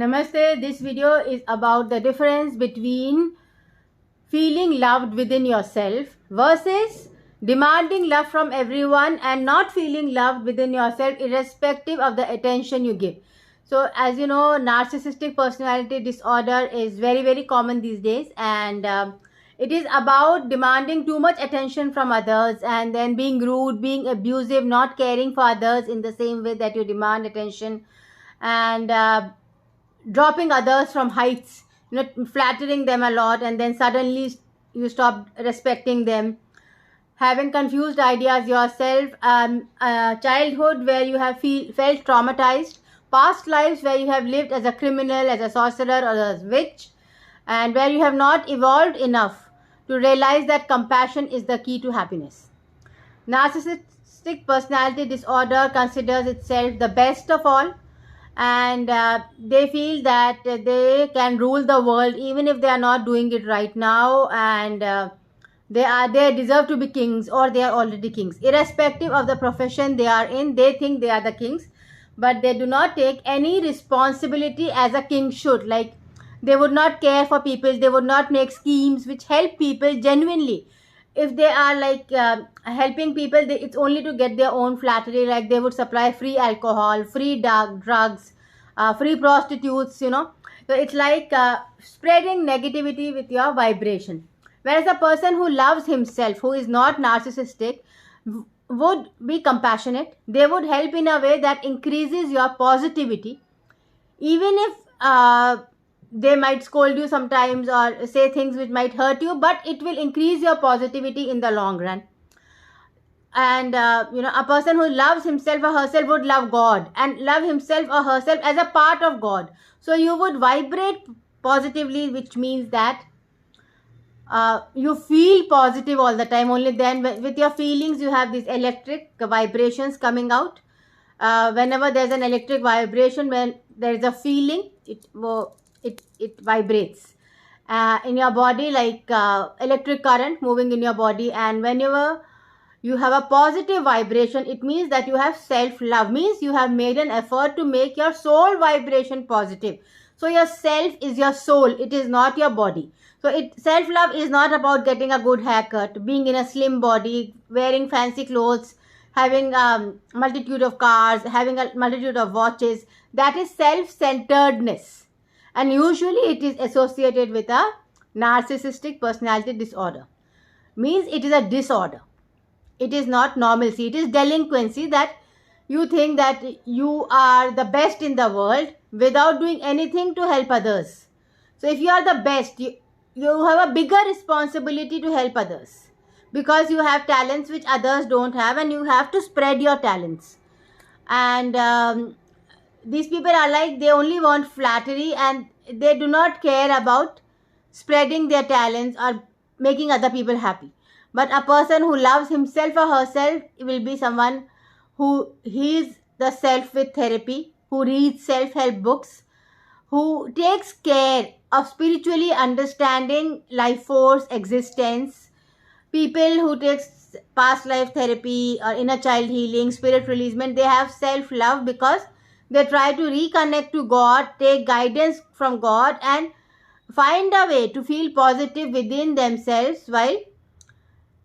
Namaste. This video is about the difference between feeling loved within yourself versus demanding love from everyone and not feeling loved within yourself irrespective of the attention you give. So as you know, narcissistic personality disorder is very common these days, and it is about demanding too much attention from others and then being rude, being abusive, not caring for others in the same way that you demand attention, and dropping others from heights, flattering them a lot, and then suddenly you stop respecting them, having confused ideas yourself, childhood where you have felt traumatized, past lives where you have lived as a criminal, as a sorcerer, or as a witch, and where you have not evolved enough to realize that compassion is the key to happiness. Narcissistic personality disorder considers itself the best of all, and they feel that they can rule the world even if they are not doing it right now, and they deserve to be kings, or they are already kings irrespective of the profession they are in. They think they are the kings, but they do not take any responsibility as a king should. Like, they would not care for people, they would not make schemes which help people genuinely. If they are helping people, it's only to get their own flattery. Like, they would supply free alcohol, free drugs, free prostitutes, so it's like spreading negativity with your vibration. Whereas a person who loves himself, who is not narcissistic, would be compassionate. They would help in a way that increases your positivity, even if they might scold you sometimes or say things which might hurt you, but it will increase your positivity in the long run. And a person who loves himself or herself would love God and love himself or herself as a part of God. So you would vibrate positively, which means that you feel positive all the time. Only then with your feelings you have these electric vibrations coming out. Whenever there's an electric vibration, when there is a feeling, it vibrates in your body, like electric current moving in your body. And whenever you have a positive vibration, it means that you have self-love, means you have made an effort to make your soul vibration positive. So your self is your soul, it is not your body. So self-love is not about getting a good haircut, being in a slim body, wearing fancy clothes, having multitude of cars, having a multitude of watches. That is self-centeredness, and usually it is associated with a narcissistic personality disorder. Means it is a disorder. It is not normalcy, it is delinquency, that you think that you are the best in the world without doing anything to help others. So if you are the best, you have a bigger responsibility to help others, because you have talents which others don't have, and you have to spread your talents. And these people are like, they only want flattery, and they do not care about spreading their talents or making other people happy. But a person who loves himself or herself will be someone who heals the self with therapy, who reads self-help books, who takes care of spiritually understanding life force, existence. People who take past life therapy or inner child healing, spirit releasement, they have self-love because they try to reconnect to God, take guidance from God, and find a way to feel positive within themselves while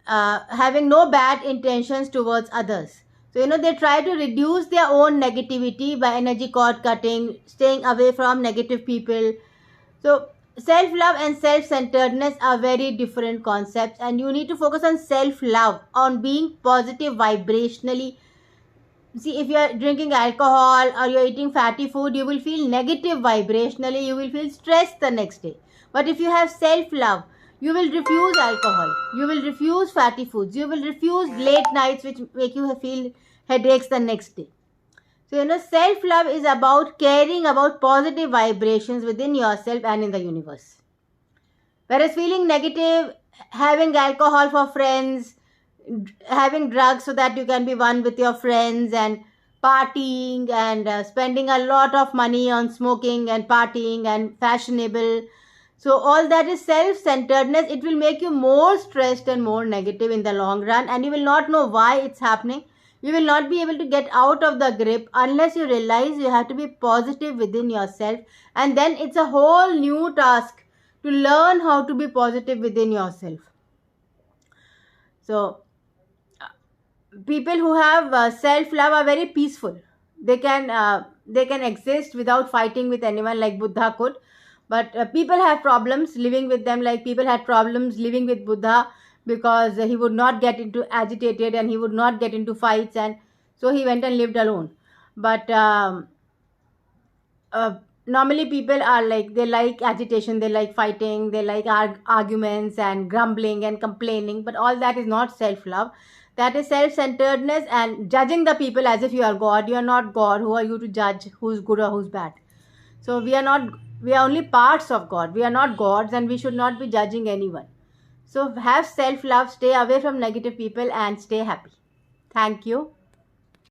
having no bad intentions towards others. So they try to reduce their own negativity by energy cord cutting, staying away from negative people. So self-love and self-centeredness are very different concepts, and you need to focus on self-love, on being positive vibrationally. See, if you are drinking alcohol or you are eating fatty food, you will feel negative vibrationally, you will feel stressed the next day. But if you have self-love, you will refuse alcohol, you will refuse fatty foods, you will refuse late nights which make you feel headaches the next day. So self-love is about caring about positive vibrations within yourself and in the universe. Whereas feeling negative, having alcohol for friends, having drugs so that you can be one with your friends, and partying and spending a lot of money on smoking and partying and fashionable. So all that is self-centeredness. It will make you more stressed and more negative in the long run, and you will not know why it's happening. You will not be able to get out of the grip unless you realize you have to be positive within yourself. And then it's a whole new task to learn how to be positive within yourself. So, people who have self-love are very peaceful. They can exist without fighting with anyone like Buddha could. But people have problems living with them, like people had problems living with Buddha, because he would not get into agitated and he would not get into fights, and so he went and lived alone. But normally people are like, they like agitation, they like fighting, they like arguments and grumbling and complaining, but all that is not self love. That is self centeredness and judging the people as if you are God. You are not God. Who are you to judge who's good or who's bad? So we are not, we are only parts of God. We are not gods, and we should not be judging anyone. So have self love, stay away from negative people, and stay happy. Thank you.